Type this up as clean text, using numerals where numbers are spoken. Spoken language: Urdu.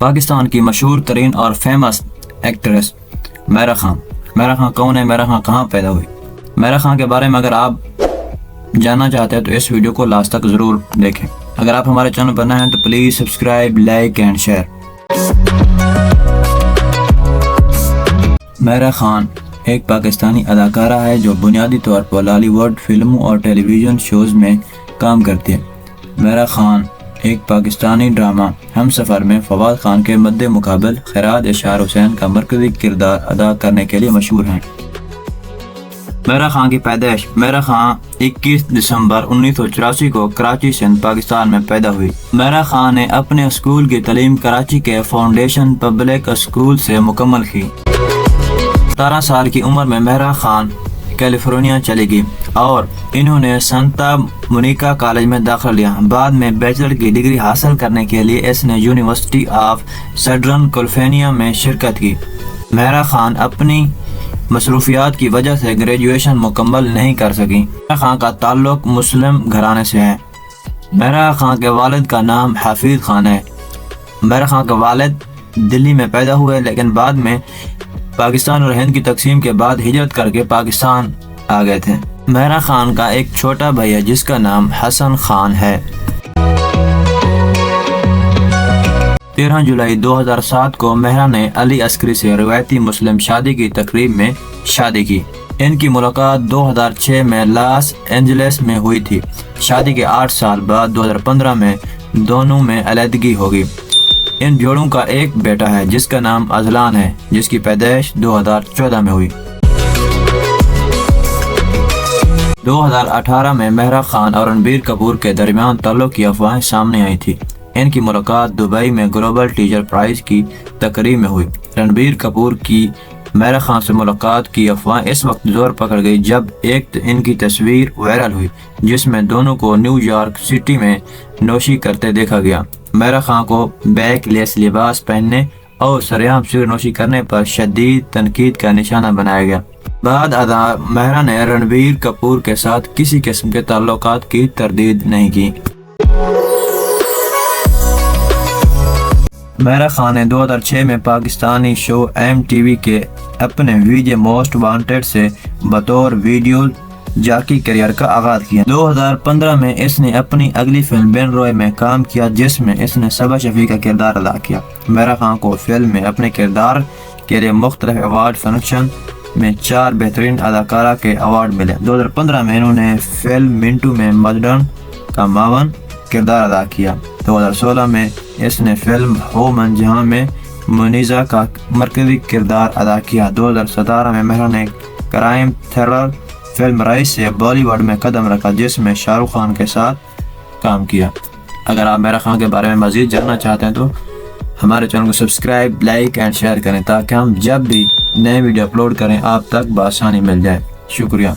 پاکستان کی مشہور ترین اور فیمس ایکٹریس میرا خان۔ میرا خان کون ہے؟ میرا خان کہاں پیدا ہوئی؟ میرا خان کے بارے میں اگر آپ جاننا چاہتے ہیں تو اس ویڈیو کو لاسٹ تک ضرور دیکھیں۔ اگر آپ ہمارے چینل پر نئے ہیں تو please subscribe, like and share. میرا خان ایک پاکستانی اداکارہ ہے جو بنیادی طور پر لالی ووڈ فلموں اور ٹیلی ویژن شوز میں کام کرتی ہے۔ میرا خان ایک پاکستانی ڈرامہ ہم سفر میں فواد خان کے مد مقابل خیرات اشار حسین کا مرکزی کردار ادا کرنے کے لیے مشہور ہیں۔ میرا خان کی پیدائش: میرا خان 21 دسمبر 1984 کو کراچی سندھ پاکستان میں پیدا ہوئی۔ میرا خان نے اپنے اسکول کی تعلیم کراچی کے فاؤنڈیشن پبلک اسکول سے مکمل کی۔ 17 سال کی عمر میں میرا خان کیلیفورنیا چلی گئی اور انہوں نے سانتا مونیکا کالج میں داخلہ لیا۔ بعد میں بیچلر کی ڈگری حاصل کرنے کے لیے اس نے یونیورسٹی آف سدرن کیلیفورنیا میں شرکت کی۔ میرا خان اپنی مصروفیات کی وجہ سے گریجویشن مکمل نہیں کر سکی۔ میرا خان کا تعلق مسلم گھرانے سے ہے۔ میرا خان کے والد کا نام حفیظ خان ہے۔ میرا خان کا والد دلی میں پیدا ہوئے لیکن بعد میں پاکستان اور ہند کی تقسیم کے بعد ہجرت کر کے پاکستان آ گئے تھے۔ میرا خان کا ایک چھوٹا بھائی ہے جس کا نام حسن خان ہے۔ 13 جولائی 2007 کو مہرا نے علی عسکری سے روایتی مسلم شادی کی تقریب میں شادی کی۔ ان کی ملاقات 2006 میں لاس اینجلس میں ہوئی تھی۔ شادی کے 8 سال بعد 2015 میں دونوں میں علیحدگی ہوگی۔ ان جوڑوں کا ایک بیٹا ہے جس کا نام اذلان ہے، جس کی پیدائش 2014 میں ہوئی۔ 2018 میں مہرا خان اور رنبیر کپور کے درمیان تعلق کی افواہیں سامنے آئی تھی۔ ان کی ملاقات دبئی میں گلوبل ٹیچر پرائز کی تقریب میں ہوئی۔ رنبیر کپور کی میرا خان سے ملاقات کی افواہ اس وقت زور پکڑ گئی جب ایک ان کی تصویر وائرل ہوئی جس میں دونوں کو نیو یارک سٹی میں نوشی کرتے دیکھا گیا۔ میرا خان کو بیک لیس لباس پہننے اور سریعام سگریٹ نوشی کرنے پر شدید تنقید کا نشانہ بنایا گیا۔ بعد ازاں مہرا نے رنبیر کپور کے ساتھ کسی قسم کے تعلقات کی تردید نہیں کی۔ میرا خان نے 2006 میں پاکستانی شو MTV کے اپنے ویجے موسٹ وانٹڈ سے بطور ویڈیو جاکی کیریئر کا آغاز کیا۔ 2015 میں اس نے اپنی اگلی فلم بین روئے میں کام کیا جس میں اس نے صبا شفیع کا کردار ادا کیا۔ میرا خان کو فلم میں اپنے کردار کے لیے مختلف ایوارڈ فنکشن میں 4 بہترین اداکارہ کے ایوارڈ ملے۔ 2015 میں انہوں نے فلم منٹو میں مجنون کا معاون کردار ادا کیا۔ 2016 میں اس نے فلم ہو من جہاں میں منیزہ کا مرکزی کردار ادا کیا۔ 2017 میں مہرا نے کرائم تھرلر فلم رائس سے بالی ووڈ میں قدم رکھا جس میں شاہ رخ خان کے ساتھ کام کیا۔ اگر آپ میرا خان کے بارے میں مزید جاننا چاہتے ہیں تو ہمارے چینل کو سبسکرائب، لائک اینڈ شیئر کریں تاکہ ہم جب بھی نئے ویڈیو اپلوڈ کریں آپ تک بآسانی مل جائے۔ شکریہ۔